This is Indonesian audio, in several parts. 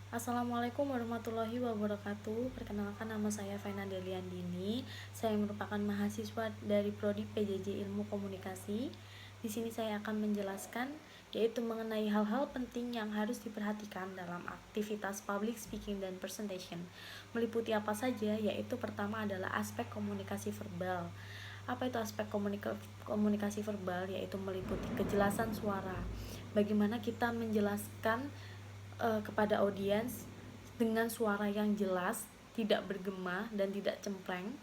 Assalamualaikum warahmatullahi wabarakatuh. Perkenalkan, nama saya Faina Deliandini. Saya merupakan mahasiswa dari Prodi PJJ Ilmu Komunikasi. Di sini saya akan menjelaskan yaitu mengenai hal-hal penting yang harus diperhatikan dalam aktivitas public speaking dan presentation. Meliputi apa saja? Yaitu pertama adalah aspek komunikasi verbal. Apa itu aspek komunikasi verbal? Yaitu meliputi kejelasan suara. Bagaimana kita menjelaskan kepada audiens dengan suara yang jelas, tidak bergema dan tidak cempreng.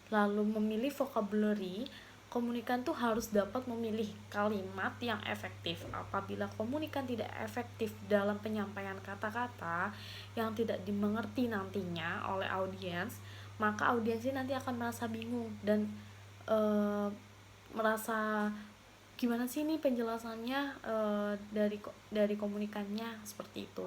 Lalu memilih vocabulary, komunikan tuh harus dapat memilih kalimat yang efektif. Apabila komunikan tidak efektif dalam penyampaian kata-kata yang tidak dimengerti nantinya oleh audiens, maka audiens ini nanti akan merasa bingung dan merasa gimana sih ini penjelasannya dari komunikannya, seperti itu.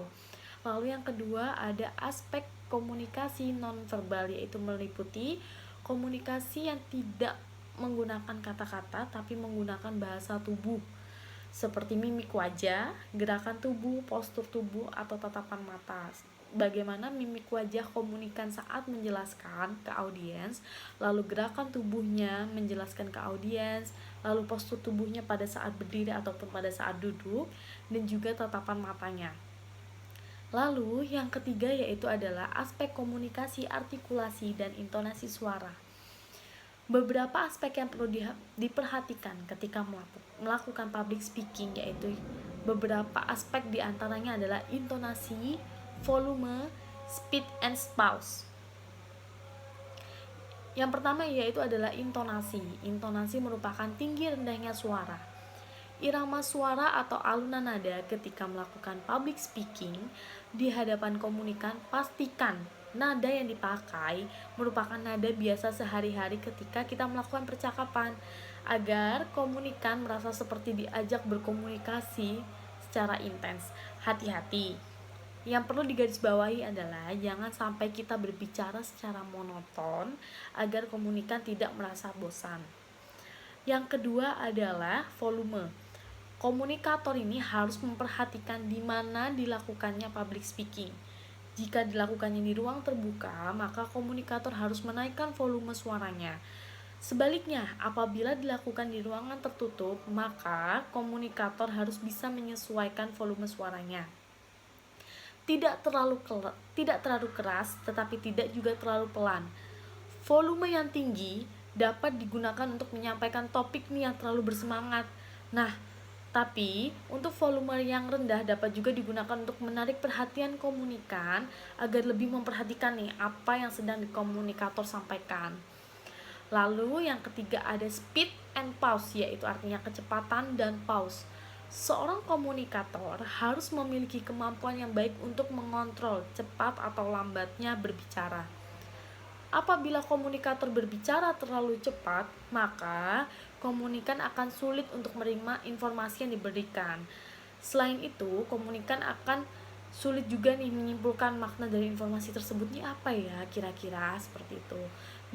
Lalu yang kedua ada aspek komunikasi nonverbal, yaitu meliputi komunikasi yang tidak menggunakan kata-kata tapi menggunakan bahasa tubuh seperti mimik wajah, gerakan tubuh, postur tubuh, atau tatapan mata. Bagaimana mimik wajah komunikan saat menjelaskan ke audiens, lalu gerakan tubuhnya menjelaskan ke audiens, lalu postur tubuhnya pada saat berdiri ataupun pada saat duduk, dan juga tatapan matanya. Lalu yang ketiga yaitu adalah aspek komunikasi, artikulasi, dan intonasi suara. Beberapa aspek yang perlu diperhatikan ketika melakukan public speaking, yaitu beberapa aspek diantaranya adalah intonasi, volume, speed, and pause. Yang pertama yaitu adalah intonasi. Intonasi merupakan tinggi rendahnya suara. Irama suara atau alunan nada ketika melakukan public speaking di hadapan komunikan, pastikan nada yang dipakai merupakan nada biasa sehari-hari ketika kita melakukan percakapan, agar komunikan merasa seperti diajak berkomunikasi secara intens. Hati-hati, yang perlu digarisbawahi adalah jangan sampai kita berbicara secara monoton agar komunikan tidak merasa bosan. Yang kedua adalah volume. Komunikator ini harus memperhatikan di mana dilakukannya public speaking. Jika dilakukannya di ruang terbuka, maka komunikator harus menaikkan volume suaranya. Sebaliknya, apabila dilakukan di ruangan tertutup, maka komunikator harus bisa menyesuaikan volume suaranya. Tidak terlalu keras, tetapi tidak juga terlalu pelan. Volume yang tinggi dapat digunakan untuk menyampaikan topik nih yang terlalu bersemangat. Nah, tapi untuk volume yang rendah dapat juga digunakan untuk menarik perhatian komunikan agar lebih memperhatikan nih apa yang sedang dikomunikator sampaikan. Lalu yang ketiga ada speed and pause, yaitu artinya kecepatan dan pause. Seorang komunikator harus memiliki kemampuan yang baik untuk mengontrol cepat atau lambatnya berbicara. Apabila komunikator berbicara terlalu cepat, maka komunikan akan sulit untuk menerima informasi yang diberikan. Selain itu, komunikan akan sulit juga nih menyimpulkan makna dari informasi tersebut nih apa ya kira-kira, seperti itu.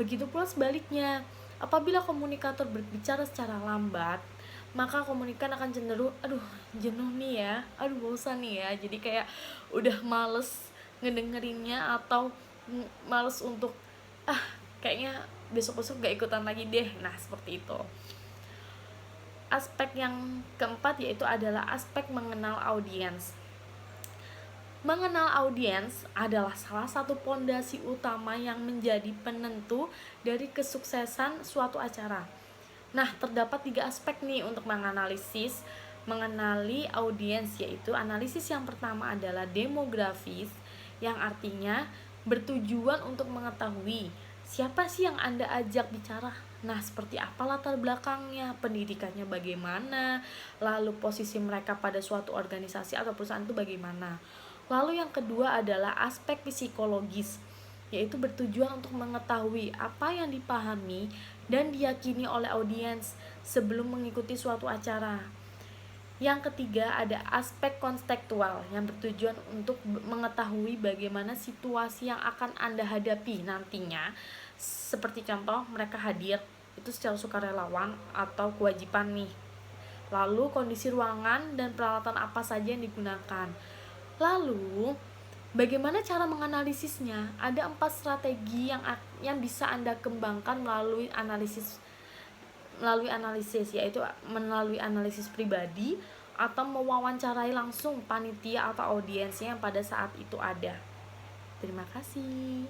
Begitu pula sebaliknya, apabila komunikator berbicara secara lambat, maka komunikan akan cenderung jenuh nih ya, bosan nih ya, jadi kayak udah males ngedengerinnya atau males untuk kayaknya besok-besok gak ikutan lagi deh. Nah, seperti itu. Aspek yang keempat yaitu adalah aspek mengenal audiens. Mengenal audiens adalah salah satu pondasi utama yang menjadi penentu dari kesuksesan suatu acara. Nah, terdapat 3 aspek nih untuk mengenali audiens, yaitu analisis yang pertama adalah demografis, yang artinya bertujuan untuk mengetahui siapa sih yang Anda ajak bicara. Nah, seperti apa latar belakangnya, pendidikannya bagaimana, lalu posisi mereka pada suatu organisasi atau perusahaan itu bagaimana. Lalu yang kedua adalah aspek psikologis, yaitu bertujuan untuk mengetahui apa yang dipahami dan diyakini oleh audiens sebelum mengikuti suatu acara. Yang ketiga ada aspek kontekstual yang bertujuan untuk mengetahui bagaimana situasi yang akan Anda hadapi nantinya. Seperti contoh, mereka hadir itu secara sukarelawan atau kewajiban nih. Lalu kondisi ruangan dan peralatan apa saja yang digunakan. Lalu Bagaimana cara menganalisisnya? Ada 4 strategi yang bisa Anda kembangkan melalui analisis, yaitu melalui analisis pribadi atau mewawancarai langsung panitia atau audiensnya yang pada saat itu ada. Terima kasih.